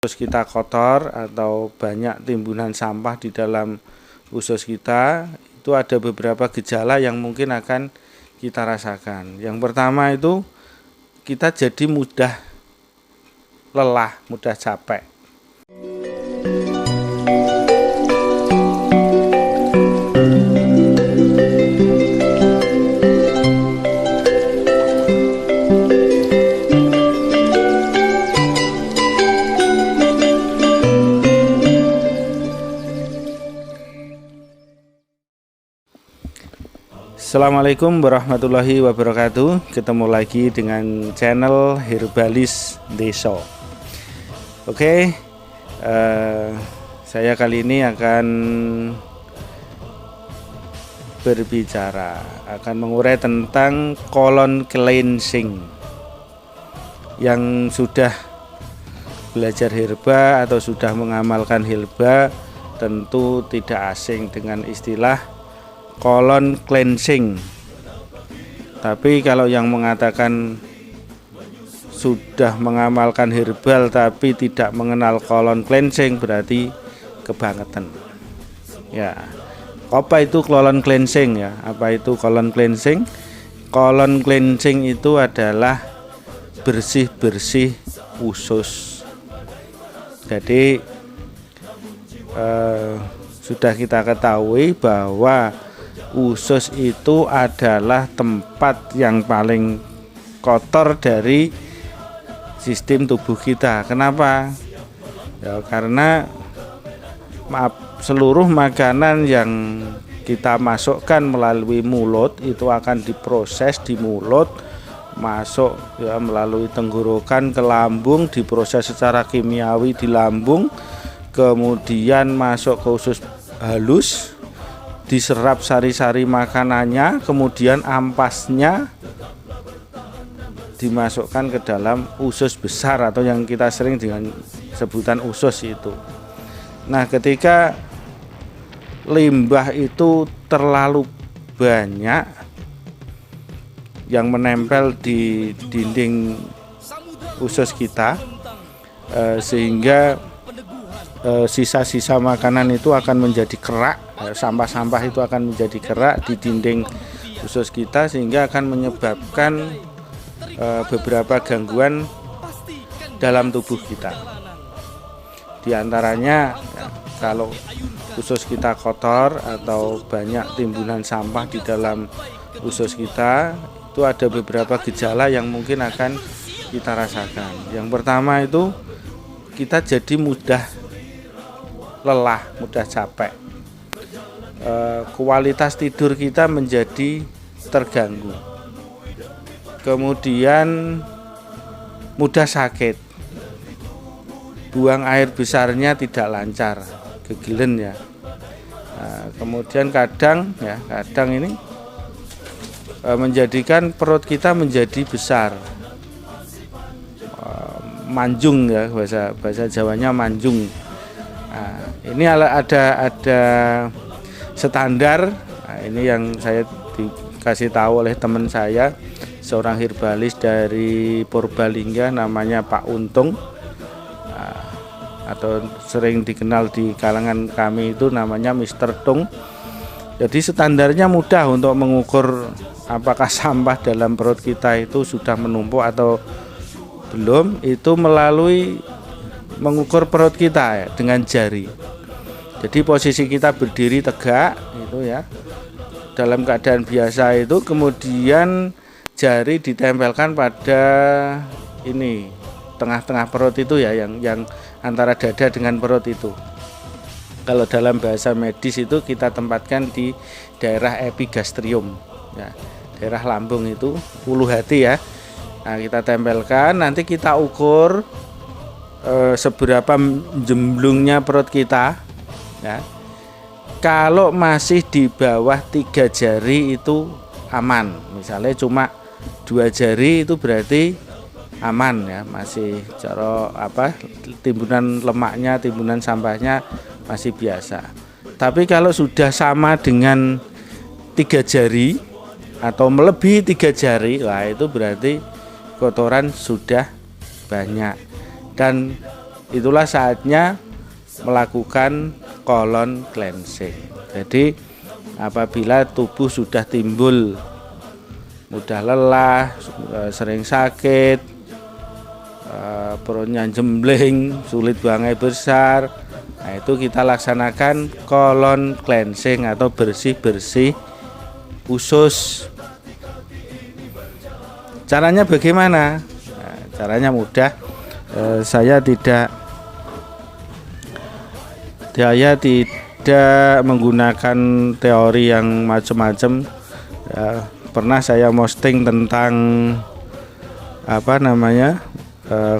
usus kita kotor atau banyak timbunan sampah di dalam usus kita, itu ada beberapa gejala yang mungkin akan kita rasakan. Yang pertama itu kita jadi mudah lelah, mudah capek. Assalamualaikum warahmatullahi wabarakatuh. Ketemu lagi dengan channel Herbalis Desa. Oke, saya kali ini akan berbicara, akan mengurai tentang colon cleansing. Yang sudah belajar herba atau sudah mengamalkan herba tentu tidak asing dengan istilah colon cleansing. Tapi kalau yang mengatakan sudah mengamalkan herbal tapi tidak mengenal colon cleansing berarti kebangetan. Ya. Apa itu colon cleansing ya? Apa itu colon cleansing? Colon cleansing itu adalah bersih-bersih usus. Jadi sudah kita ketahui bahwa usus itu adalah tempat yang paling kotor dari sistem tubuh kita. Kenapa? Ya, karena seluruh makanan yang kita masukkan melalui mulut itu akan diproses di mulut, masuk ya melalui tenggorokan ke lambung, diproses secara kimiawi di lambung, kemudian masuk ke usus halus, diserap sari-sari makanannya, kemudian ampasnya dimasukkan ke dalam usus besar atau yang kita sering dengan sebutan usus itu. Nah, ketika limbah itu terlalu banyak yang menempel di dinding usus kita, sehingga sisa-sisa makanan itu akan menjadi kerak, sampah-sampah itu akan menjadi kerak di dinding usus kita, sehingga akan menyebabkan beberapa gangguan dalam tubuh kita. Di antaranya ya, kalau usus kita kotor atau banyak timbunan sampah di dalam usus kita, itu ada beberapa gejala yang mungkin akan kita rasakan. Yang pertama itu kita jadi mudah lelah, mudah capek. Kualitas tidur kita menjadi terganggu. Kemudian mudah sakit. Buang air besarnya tidak lancar, gegilen ya. Kemudian kadang ini menjadikan perut kita menjadi besar. Manjung ya, bahasa Jawanya manjung. Nah, ini ada standar. Nah, ini yang saya dikasih tahu oleh teman saya, seorang herbalis dari Purbalingga, namanya Pak Untung, atau sering dikenal di kalangan kami itu namanya Mr. Tung. Jadi standarnya mudah untuk mengukur apakah sampah dalam perut kita itu sudah menumpuk atau belum, itu melalui mengukur perut kita ya, dengan jari. Jadi posisi kita berdiri tegak itu ya, dalam keadaan biasa itu, kemudian jari ditempelkan pada ini tengah-tengah perut itu ya, yang antara dada dengan perut itu. Kalau dalam bahasa medis itu kita tempatkan di daerah epigastrium ya, daerah lambung itu, ulu hati ya. Nah, kita tempelkan, nanti kita ukur seberapa jemblungnya perut kita ya. Kalau masih di bawah 3 jari itu aman, misalnya cuma 2 jari itu berarti aman ya, masih timbunan lemaknya, timbunan sampahnya masih biasa. Tapi kalau sudah sama dengan 3 jari atau melebihi 3 jari, lah itu berarti kotoran sudah banyak. Dan itulah saatnya melakukan colon cleansing. Jadi apabila tubuh sudah timbul mudah lelah, sering sakit, perutnya jembling, sulit buang air besar, nah itu kita laksanakan colon cleansing atau bersih-bersih usus. Caranya bagaimana? Nah, caranya mudah. Saya tidak menggunakan teori yang macam-macam. Pernah saya posting tentang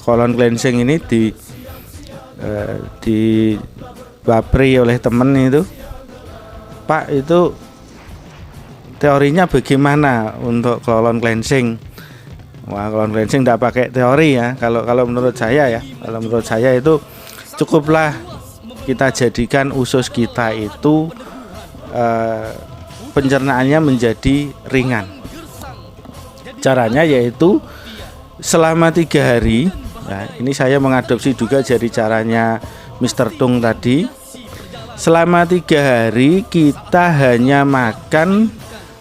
colon cleansing ini di bapri oleh temen itu, Pak, itu teorinya bagaimana untuk colon cleansing? Wah, colon cleansing tidak pakai teori ya. Kalau menurut saya ya, kalau menurut saya itu cukuplah kita jadikan usus kita itu pencernaannya menjadi ringan. Caranya yaitu selama 3 hari. Nah, ini saya mengadopsi juga dari caranya Mr. Tung tadi. Selama 3 hari kita hanya makan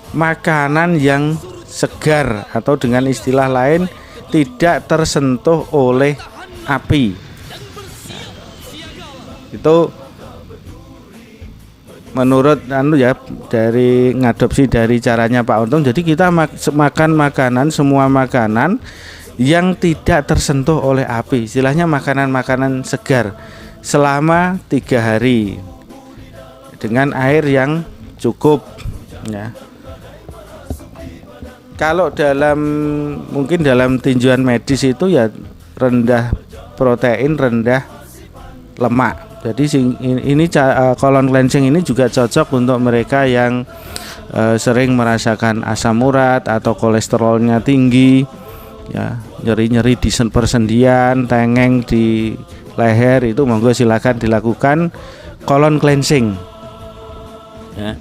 makanan yang segar, atau dengan istilah lain tidak tersentuh oleh api. Itu menurut dari ngadopsi dari caranya Pak Untung. Jadi kita makan makanan, semua makanan yang tidak tersentuh oleh api, istilahnya makanan-makanan segar selama 3 hari dengan air yang cukup ya. Kalau mungkin dalam tinjauan medis itu ya rendah protein, rendah lemak. Jadi ini colon cleansing ini juga cocok untuk mereka yang sering merasakan asam urat atau kolesterolnya tinggi, ya, nyeri-nyeri di persendian, tengeng di leher, itu monggo silakan dilakukan colon cleansing. Ya.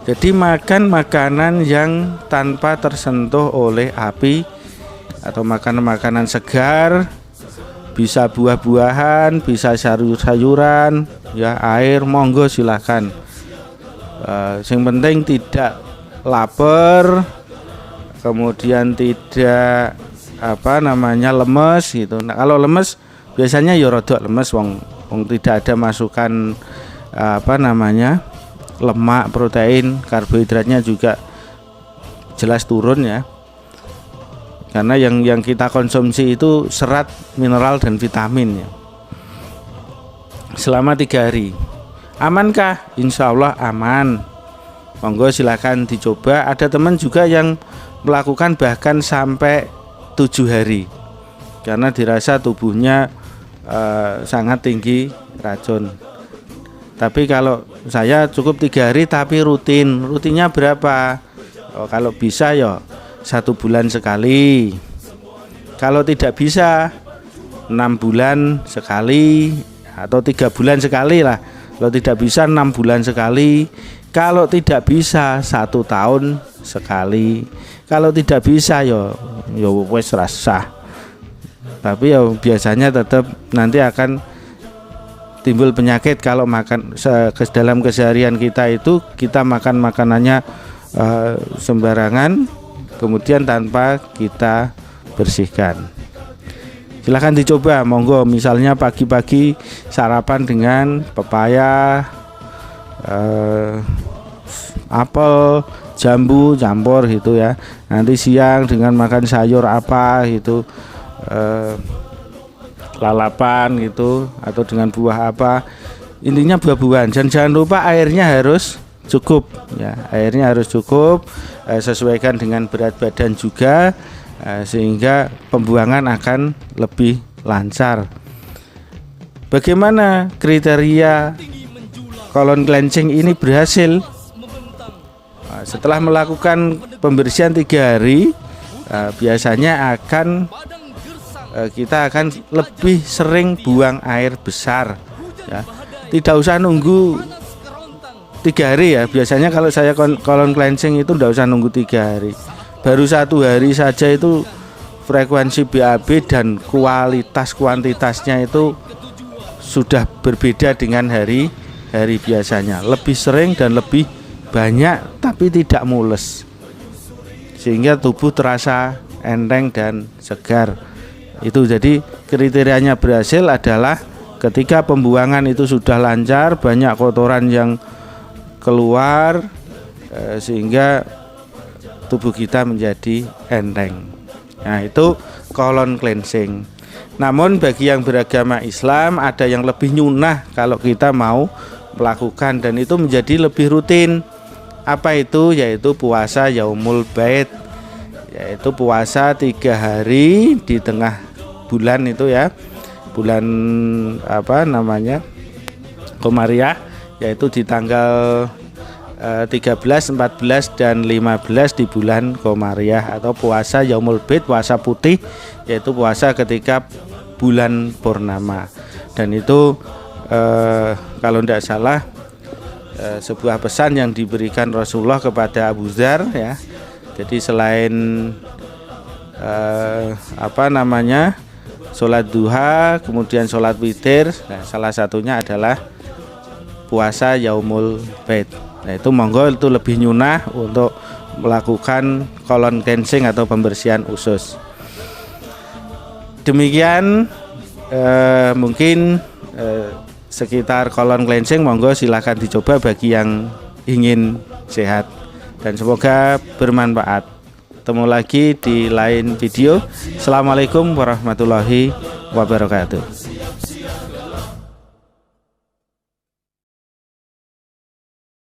Jadi makan makanan yang tanpa tersentuh oleh api, atau makanan segar, bisa buah-buahan, bisa sayur-sayuran, ya, air, monggo silakan. Yang penting tidak lapar, kemudian tidak lemes gitu. Nah, kalau lemes biasanya ya rodok lemes, wong tidak ada masukan lemak, protein, karbohidratnya juga jelas turun ya. Karena yang kita konsumsi itu serat, mineral dan vitamin ya. Selama 3 hari. Amankah? Insya Allah aman. Monggo silakan dicoba. Ada teman juga yang melakukan bahkan sampai 7 hari. Karena dirasa tubuhnya sangat tinggi racun. Tapi kalau saya cukup 3 hari tapi rutin. Rutinnya berapa? Kalau bisa ya 1 bulan sekali. Kalau tidak bisa 6 bulan sekali atau 3 bulan sekali lah. Kalau tidak bisa 6 bulan sekali. Kalau tidak bisa 1 tahun sekali. Kalau tidak bisa ya wes rasa. Tapi ya biasanya tetap nanti akan timbul penyakit kalau makan dalam keseharian kita itu kita makan makanannya sembarangan, kemudian tanpa kita bersihkan. Silahkan dicoba, monggo. Misalnya pagi-pagi sarapan dengan pepaya, apel, jambu, campur gitu ya. Nanti siang dengan makan sayur apa gitu, lalapan gitu, atau dengan buah apa. Intinya buah-buahan. Dan jangan lupa airnya harus cukup ya. Airnya harus cukup, sesuaikan dengan berat badan juga, sehingga pembuangan akan lebih lancar. Bagaimana kriteria colon cleansing ini berhasil? Setelah melakukan pembersihan 3 hari, biasanya kita akan lebih sering buang air besar ya. Tidak usah nunggu 3 hari ya. Biasanya kalau saya colon cleansing itu tidak usah nunggu 3 hari. Baru 1 hari saja itu frekuensi BAB dan kuantitasnya itu sudah berbeda dengan hari biasanya, lebih sering dan lebih banyak tapi tidak mules, sehingga tubuh terasa enteng dan segar. Itu jadi kriterianya berhasil adalah ketika pembuangan itu sudah lancar, banyak kotoran yang keluar, sehingga tubuh kita menjadi enteng. Nah, itu colon cleansing. Namun bagi yang beragama Islam ada yang lebih nyunah kalau kita mau melakukan, dan itu menjadi lebih rutin. Apa itu? Yaitu puasa yaumul bait, yaitu puasa 3 hari di tengah bulan itu ya, bulan Komariah, yaitu di tanggal 13, 14 dan 15 di bulan Komariah, atau puasa yaumul bait, puasa putih, yaitu puasa ketika bulan purnama. Dan itu kalau tidak salah sebuah pesan yang diberikan Rasulullah kepada Abu Dzar ya. Jadi selain sholat duha, kemudian sholat witir, nah, salah satunya adalah puasa yaumul bait. Nah, itu monggo itu lebih nyunah untuk melakukan colon cleansing atau pembersihan usus. Demikian mungkin sekitar colon cleansing, monggo silahkan dicoba bagi yang ingin sehat, dan semoga bermanfaat. Ketemu lagi di lain video. Assalamualaikum warahmatullahi wabarakatuh.